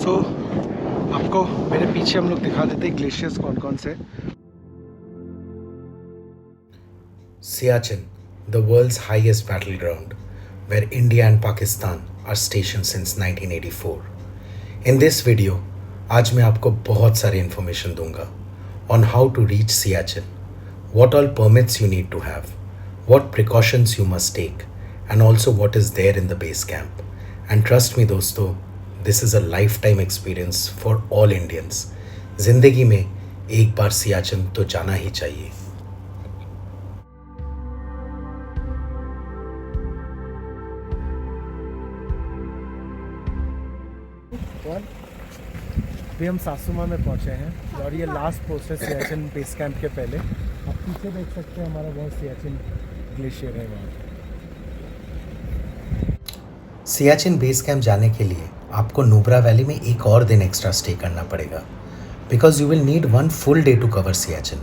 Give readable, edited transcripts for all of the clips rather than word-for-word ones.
सो आपको मेरे पीछे हम लोग दिखा देते हैं ग्लेशियर्स कौन कौन से। Siachen, the world's highest battleground, where India and Pakistan are stationed since 1984. In this video, आज मैं आपको बहुत सारी information दूंगा on how to reach Siachen, what all permits you need to have, what precautions you must take, and also what is there in the base camp. And trust me दोस्तों, this is a lifetime experience for all Indians. जिंदगी में एक बार सियाचिन तो जाना ही चाहिए। अभी हम सासुमा में पहुंचे हैं और ये लास्ट पोस्ट है सियाचिन बेस कैंप के पहले। आप पीछे देख सकते हैं हमारा बहुत सियाचिन ग्लेशियर है वहाँ। सियाचिन बेस कैंप जाने के लिए आपको नुब्रा वैली में एक और दिन एक्स्ट्रा स्टे करना पड़ेगा because you will need 1 full day to cover Siachen.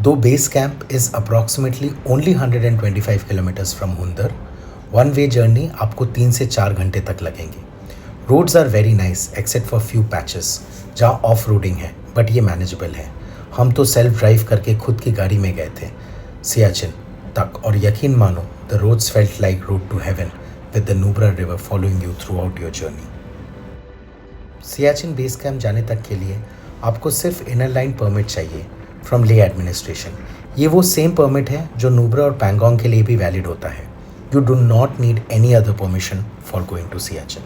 दो base camp is approximately only 125 kilometres from Hunder. 1 way journey आपको 3 से 4 घंटे तक लगेंगे। Roads are very nice except for few patches जहाँ ऑफ रोडिंग है, बट ये मैनेजेबल है। हम तो सेल्फ ड्राइव करके खुद की गाड़ी में गए थे सियाचिन तक और यकीन मानो the roads felt like road to heaven with the Nubra river following you throughout your journey. Siachen base camp जाने तक के लिए आपको सिर्फ इनर लाइन परमिट चाहिए फ्रॉम ले एडमिनिस्ट्रेशन। ये वो सेम परमिट है जो नुब्रा और पैंगोंग के लिए भी वैलिड होता है। You do not need any other permission for going to Siachen.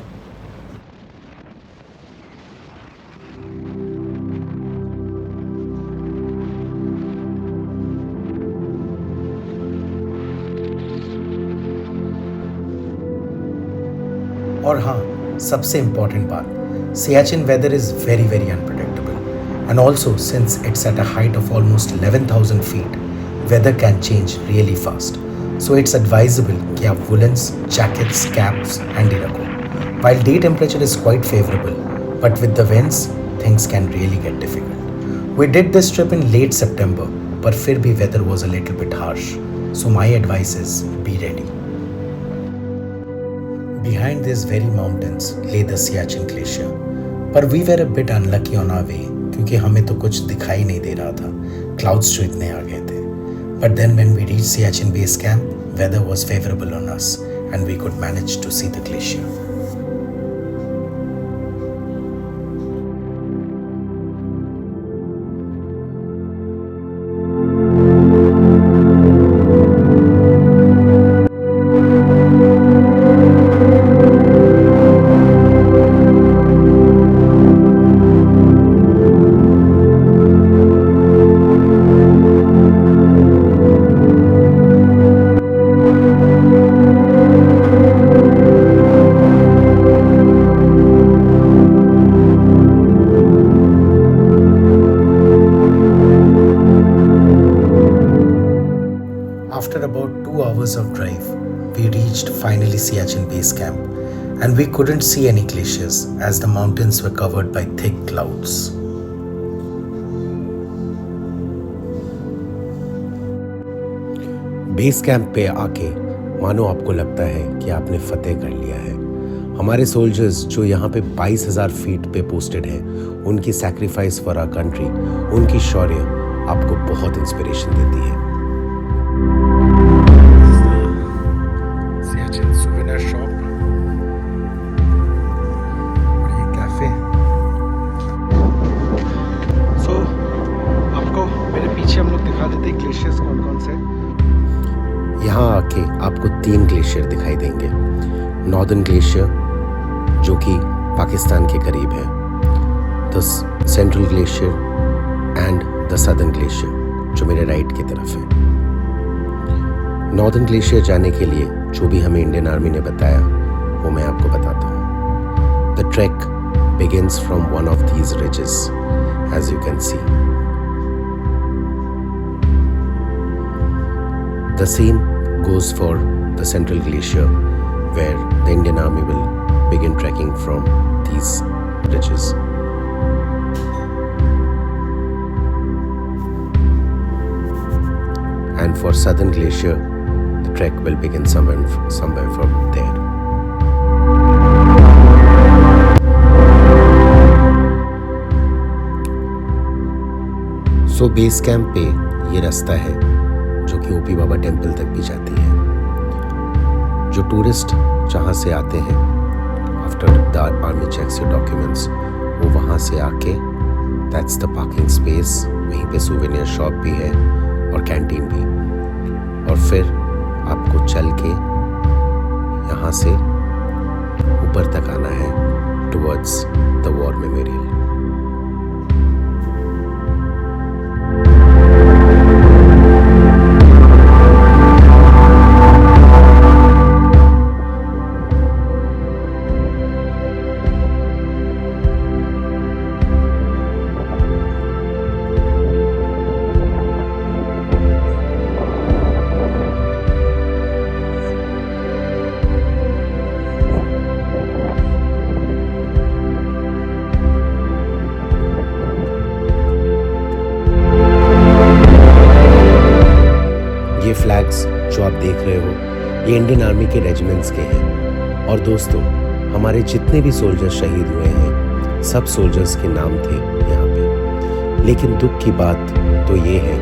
और हाँ, सबसे इम्पॉर्टेंट बात, Siachen weather is very very unpredictable and also since it's at a height of almost 11,000 feet, weather can change really fast. So it's advisable कि आप woollens, jackets, caps handy रखो। While day temperature is quite favourable, but with the winds things can really get difficult. We did this trip in late September, पर फिर भी weather was a little bit harsh. So my advice is be ready. Behind these very mountains lay the Siachen Glacier, पर we were a bit unlucky on our way क्योंकि हमें तो कुछ दिखाई नहीं दे रहा था, clouds जो इतने आ गए थे। But then when we reached Siachen base camp, weather was favorable on us and we could manage to see the glacier. After about 2 hours of drive, we reached finally Siachen base camp and we couldn't see any glaciers as the mountains were covered by thick clouds. Base camp पे आके मानो आपको लगता है कि आपने फतेह कर लिया है। हमारे सोल्जर्स जो यहाँ पे 22,000 फीट पे पोस्टेड हैं, उनकी सैक्रिफाइस फॉर आवर कंट्री, उनकी शौर्य आपको बहुत इंस्पिरेशन देती है। सियाचिन सुवेनियर शॉप और ये कैफे। सो आपको मेरे पीछे हम लोग दिखा देते हैं ग्लेशियर्स कौन कौन से। यहाँ आके आपको 3 ग्लेशियर दिखाई देंगे। नॉर्दर्न ग्लेशियर जो कि पाकिस्तान के करीब है, the central glacier and the southern glacier जो मेरे राइट की तरफ है। नॉर्दर्न ग्लेशियर जाने के लिए जो भी हमें इंडियन आर्मी ने बताया वो मैं आपको बताता हूँ। The track begins from one of these ridges as you can see. The same goes for the central glacier where the Indian Army will begin trekking from these ridges. And for southern glacier, the trek will begin somewhere from there. So base camp पे ये रास्ता है जो कि OP बाबा temple तक भी जाती है। जो टूरिस्ट जहाँ से आते हैं after the army checks your documents, वो वहाँ से आके दैट्स द पार्किंग स्पेस, वहीं पे सुवेनियर शॉप भी है और कैंटीन भी, और फिर आपको चल के यहाँ से ऊपर तक आना है टुवर्ड्स द वॉर मेमोरियल। ये फ्लैग्स जो आप देख रहे हो ये इंडियन आर्मी के रेजिमेंट्स के हैं। और दोस्तों, हमारे जितने भी सोल्जर्स शहीद हुए हैं सब सोल्जर्स के नाम थे यहाँ पे। लेकिन दुख की बात तो ये है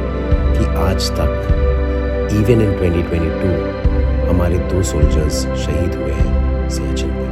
कि आज तक इवन इन 2022 हमारे 2 सोल्जर्स शहीद हुए हैं सियाचिन में।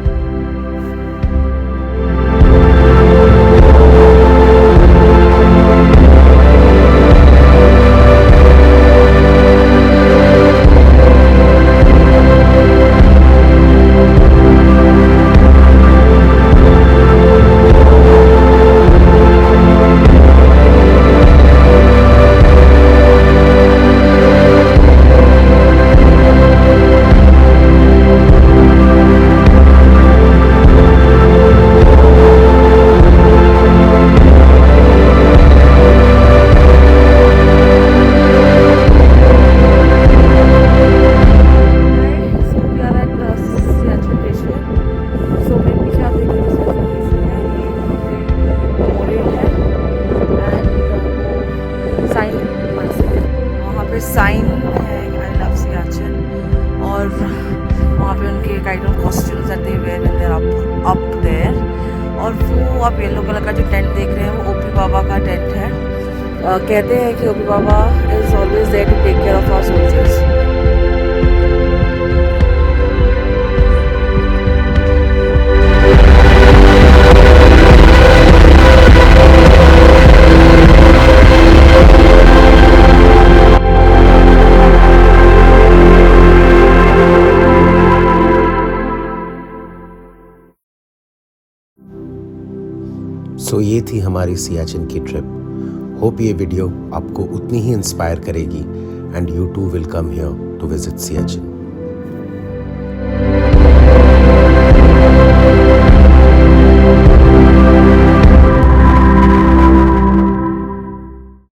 साइन है आई लव सियाचिन, और वहाँ पे उनके kind of costumes that they wear when they are up there. और वो आप येलो कलर का जो टेंट देख रहे हैं वो ओपी बाबा का टेंट है। कहते हैं कि OP Baba is always there to take care of our soldiers. So ये थी हमारी सियाचिन की ट्रिप। होप ये वीडियो आपको उतनी ही इंस्पायर करेगी and you too will come here to visit Siachen.